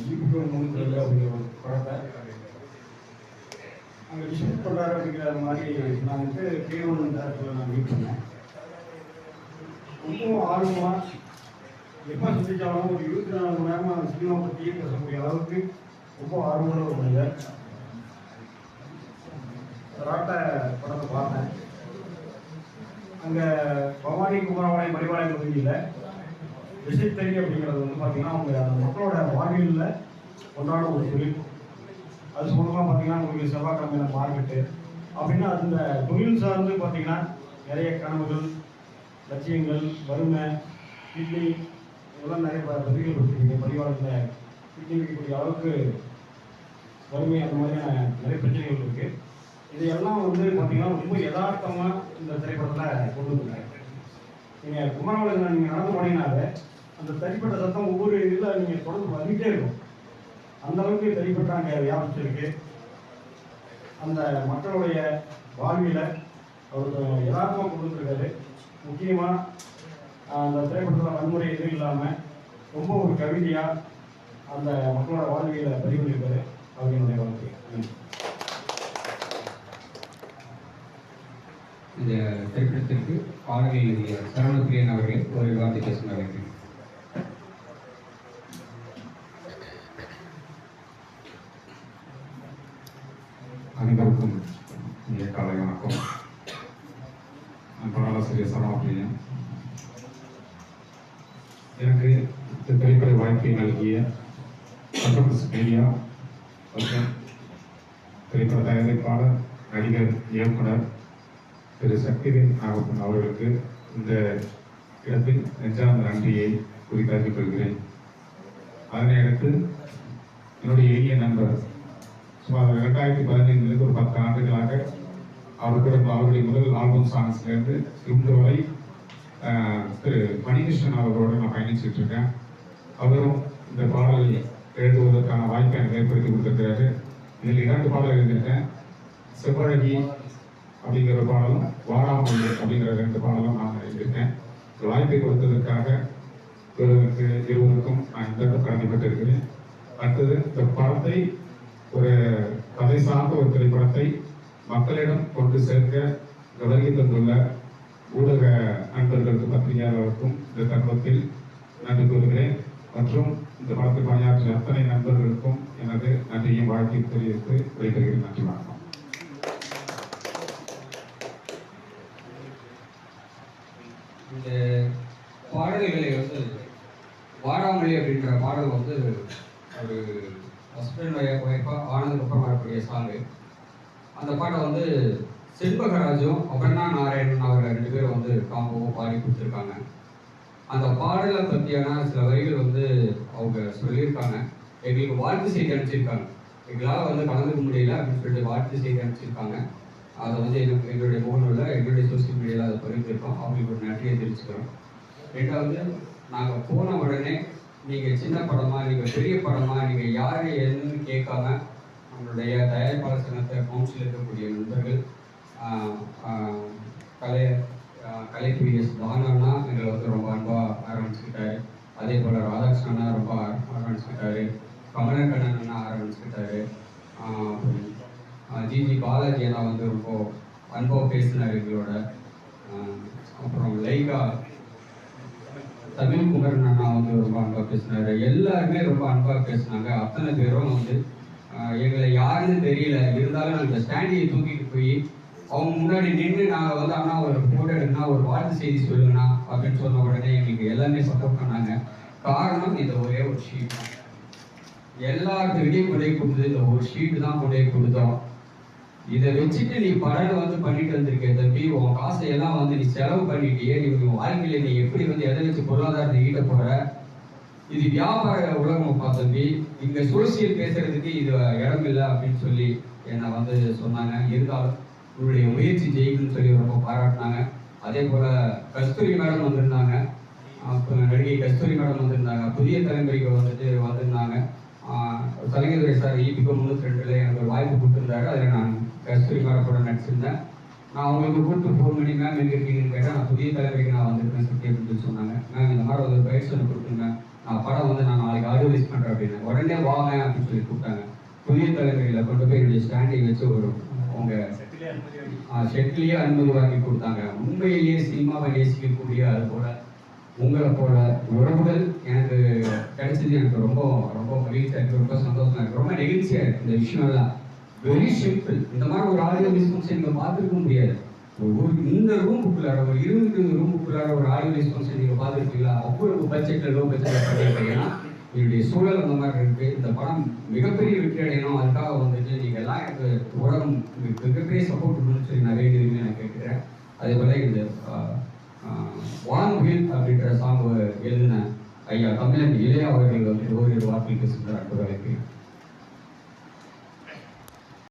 ஜிபிக்கு முன்னிலை அப்படிங்கிற ஒரு படத்தை அங்கே டிஸ்ட்ரிபியூட் பண்ணுறாரு அப்படிங்கிற மாதிரி நான் வந்து K1 டேரக்டரில் நான் மீட் பண்ணேன். ரொம்ப ஆர்வமாக எப்போ சந்திச்சாலும் ஒரு 24 மணி நேரமாக அந்த சினிமா பற்றியே பேசக்கூடிய அளவுக்கு ரொம்ப ஆர்வமான ஒரு மனிதர். ராட்டை படத்தை பார்த்தேன். அங்கே பவானி குமரவாளையம் மறிவாளையம் பகுதியில் விசைத்தறி அப்படிங்கிறது வந்து பார்த்தீங்கன்னா அவங்க மக்களோட வாழ்வியலில் ஒன்றான ஒரு தொழில். அது சம்பந்தமாக பார்த்தீங்கன்னா உங்களுக்கு செவ்வாய்க்கிழமையில மார்க்கெட்டு அப்படின்னா அந்த தொழில் சார்ந்து பார்த்தீங்கன்னா நிறைய கனவுகள், லட்சியங்கள், வறுமை, கிட்னி இதெல்லாம் நிறைய பதிவுகள் கொடுத்துருக்கீங்க. பதிவாளர்கள் கிட்னி வைக்கக்கூடிய அளவுக்கு வறுமை அந்த மாதிரியான நிறைய பிரச்சனைகள் இருக்குது. இதையெல்லாம் வந்து பார்த்தீங்கன்னா ரொம்ப யதார்த்தமாக இந்த திரைப்படத்தில் கொண்டு வந்துருக்காங்க. நீங்கள் குமரவாளையம் நீங்கள் நடந்து போனீங்கன்னாவே அந்த தனிப்பட்ட சத்தம் ஒவ்வொரு இதில் நீங்கள் தொடர்ந்து வந்துகிட்டே இருக்கும். அந்த அளவுக்கு தனிப்பட்ட அங்கே வியாபிச்சிருக்கு. அந்த மக்களுடைய வாழ்வியலை அவர் யதார்த்தமாக கொண்டு வந்துருக்காரு. முக்கியமாக அந்த திரைப்படத்தில் வன்முறை எதுவும் இல்லாமல் ரொம்ப ஒரு கவிதையாக அந்த மக்களோட வாழ்வியலை பதிவு பண்ணியிருக்காரு. அவர் என்னுடைய வாழ்க்கை. இந்த திரைப்படத்திற்கு பாடல்கள் எழுதிய சரவணப்பிரியன் அவர்கள் ஒரு வார்த்தை பேசினார்கள். அனைவருக்கும் இனிய காலை வணக்கம். நான் பாடலாசிரியர் சரவணப்பிரியன். எனக்கு இந்த திரைப்பட வாய்ப்பை நல்கிய சந்தோஷ் மீடியா மற்றும் திரைப்பட தயாரிப்பாளர், நடிகர், இயக்குனர் திரு சக்திவேல் நாகப்பன் அவர்களுக்கு இந்த இடத்தில் நெஞ்சார்ந்த நன்றியை குறித்தாக்கிக் கொள்கிறேன். அதனை அடுத்து என்னுடைய எளிய நண்பர் சுமார் 2015 ஒரு 10 ஆண்டுகளாக அவருடைய முதல் ஆல்பம் சாங்ஸ்லேருந்து இன்று வரை திரு மணிகிருஷ்ணன் அவர்களோடு நான் பயணிச்சுட்டு இருக்கேன். அவரும் இந்த பாடல் எழுதுவதற்கான வாய்ப்பை எனக்கு ஏற்படுத்தி கொடுத்திருக்கிறாரு. இதில் 2 பாடல் எழுதியிருக்கேன். செவ்வழகி அப்படிங்கிற பாடலும், வாராமொழி அப்படிங்கிற 2 பாடலும் நான் எழுதியிருக்கேன். வாய்ப்பை கொடுத்ததற்காக இருவருக்கும் நான் இந்த கடமைப்பட்டிருக்கிறேன். அடுத்தது இந்த படத்தை ஒரு கதை சார்ந்த ஒரு திரைப்படத்தை மக்களிடம் கொண்டு சேர்க்க வருகை தந்துள்ள ஊடக நண்பர்களுக்கும் பத்திரிகையாளர்களுக்கும் இந்த தருணத்தில் நன்றி கூறுகிறேன். மற்றும் இந்த படத்தில் பணியாற்றிய அத்தனை நண்பர்களுக்கும் எனது நன்றியும் வாழ்க்கையை தெரிவித்து வைத்திருக்கிறேன். நன்றி, வணக்கம். இந்த பாடல்களை வந்து வாராமொழி அப்படின்ற பாடல் வந்து ஒரு ஹஸ்பண்ட் ஒய்ஃபாக ஆனதுக்கப்புறம் வரக்கூடிய சாங்கு. அந்த பாட்டை வந்து செண்பகராஜும் அபர்ணா நாராயணன் அவர் 2 பேரும் வந்து காம்போவும் பாடி கொடுத்துருக்காங்க. அந்த பாடலை பற்றியான சில வரிகள் வந்து அவங்க சொல்லியிருக்காங்க. எங்களுக்கு வாழ்த்து செய்தி அனுப்பிச்சிருக்காங்க. எங்களால் வந்து கலந்துக்க முடியல அப்படின்னு சொல்லிட்டு வாழ்த்து செய்தி அனுப்பிச்சிருக்காங்க. அதை வந்து எங்களுடைய முகநூலில், எங்களுடைய சோசியல் மீடியாவில் அதை பகிர்ந்துருக்கோம். அவங்களுக்கு ஒரு நன்றியை தெரிவிச்சுக்கிறோம். 2வது, நாங்கள் போன உடனே நீங்கள் சின்ன படமா, நீங்கள் பெரிய படமா, நீங்கள் யார் என்னன்னு கேட்காம நம்மளுடைய தயாரிப்பாளர் சங்கத்தை கவுன்சில் இருக்கக்கூடிய நண்பர்கள் கலை பிஎஸ் பானண்ணா எங்களை வந்து ரொம்ப அன்பாக ஆரம்பிச்சுக்கிட்டாரு. அதே போல் ராதாகிருஷ்ணனா ரொம்ப ஆரம்பிச்சுக்கிட்டாரு. கமலக்கண்ணன் அண்ணா ஆரம்பிச்சுக்கிட்டாரு. ஜிஜி பாலாஜி அண்ணா வந்து ரொம்ப அன்பாக பேசினார் எங்களோட. அப்புறம் லைகா தமிழ் குமரன் அண்ணா வந்து ரொம்ப அன்பாக பேசினார். எல்லாருமே ரொம்ப அன்பாக பேசினாங்க. அத்தனை பேரும் வந்து எங்களை யாருன்னு தெரியல, இருந்தாலும் அந்த ஸ்டாண்டியை தூக்கிட்டு போய் அவங்க முன்னாடி நின்று நாங்கள் வந்து அண்ணா ஒரு ஃபோட்டோ எடுக்கணும், ஒரு வாழ்த்து செய்தி சொல்லுங்கண்ணா அப்படின்னு சொன்ன உடனே எங்களுக்கு எல்லாமே சப்போர்ட் பண்ணாங்க. காரணம் இந்த ஒரே ஒரு ஷீட் தான். எல்லாத்துக்கிட்டையும் கொண்டே கொடுத்தது இந்த ஒரு ஷீட்டு தான் கொண்டே கொடுத்தோம். இதை வச்சுட்டு நீ படம் வந்து பண்ணிட்டு வந்திருக்க தம்பி, உன் காசை எல்லாம் வந்து நீ செலவு பண்ணிட்டியே, நீ வாழ்க்கையில நீ எப்படி வந்து எதை வச்சு பொருளாதாரத்தை ஈட்ட போற, இது வியாபார உலகம்ப்பா தம்பி, இங்க சோசியல் பேசுறதுக்கு இது இடம் இல்லை அப்படின்னு சொல்லி என்னை வந்து சொன்னாங்க. இருந்தாலும் உங்களுடைய முயற்சி ஜெயிக்குன்னு சொல்லி ரொம்ப பாராட்டினாங்க. அதே போல கஸ்தூரி மேடம் வந்திருந்தாங்க, நடிகை கஸ்தூரி மேடம் வந்திருந்தாங்க, புதிய தலைமுறைக்கு வந்திருந்தாங்க. தலைங்கதுரை சார் ஈபிகோ 302 எனக்கு ஒரு வாய்ப்பு கொடுத்துருந்தாரு. அதில் நான் கஸ்தூரி மேடத்தோட நடிச்சிருந்தேன். நான் அவங்களுக்கு கூப்பிட்டு ஃபோன் பண்ணி மேம் எங்கே இருக்கீங்கன்னு கேட்டேன். நான் புதிய தலைமுறைக்கு நான் வந்திருக்கேன் சக்தி அப்படின்னு சொன்னாங்க. மேம் இந்த மாதிரி ஒரு பயிற்சி ஒன்று கொடுத்துருங்க, படம் வந்து நான் நாளைக்கு ஆடியோ ரிலீஸ் பண்ணுறேன் அப்படின்னு. உடனே வாங்க அப்படின்னு சொல்லி கூப்பிட்டாங்க. புதிய தலைமுறையில் கொண்டு போய் என்னுடைய ஸ்டாண்டை வச்சு ஒரு அவங்க ஷெட்லேயே அனுமதி வாங்கி கொடுத்தாங்க. உண்மையிலேயே சினிமாவை நேசிக்கக்கூடிய அது போல உங்களை போல உறவுகள் எனக்கு கிடைச்சது எனக்கு ரொம்ப ரொம்ப மகிழ்ச்சியாக இருக்குது, ரொம்ப சந்தோஷமா இருக்குது, ரொம்ப நெகிழ்ச்சியாக இருக்குது. இந்த விஷயம்லாம் வெரி சிம்பிள். இந்த மாதிரி ஒரு ஆடியோ ரிலீஸ் ஃபங்க்ஷன் நீங்கள் பார்த்துருக்க முடியாது. இந்த ரூமுக்குள்ளார ஒரு 20 ரூமுக்குள்ளார ஒரு ஆடியோ ரிலீஸ் ஃபங்க்ஷன் நீங்கள் பார்த்துருக்கீங்களா? அவ்வளவு பட்ஜெட்டில் லோ பட்ஜெட்டில் பண்ணியிருக்கீங்கன்னா என்னுடைய சூழல் அந்த மாதிரி இருக்குது. இந்த படம் மிகப்பெரிய வெற்றி அடையணும், அதுக்காக வந்துட்டு நீங்கள் எல்லாம் எனக்கு உலகம் மிகப்பெரிய சப்போர்ட் பண்ணணும்னு சொல்லி நிறைய இதுவுமே நான் கேட்குறேன். அதே போல் இந்த வான்வில் அப்படின்ற சாங் எழுதின ஐயா தமிழன் இளையா அவர்கள் வந்து ஓரிரு வார்த்தைகள் பேசுகிறார்.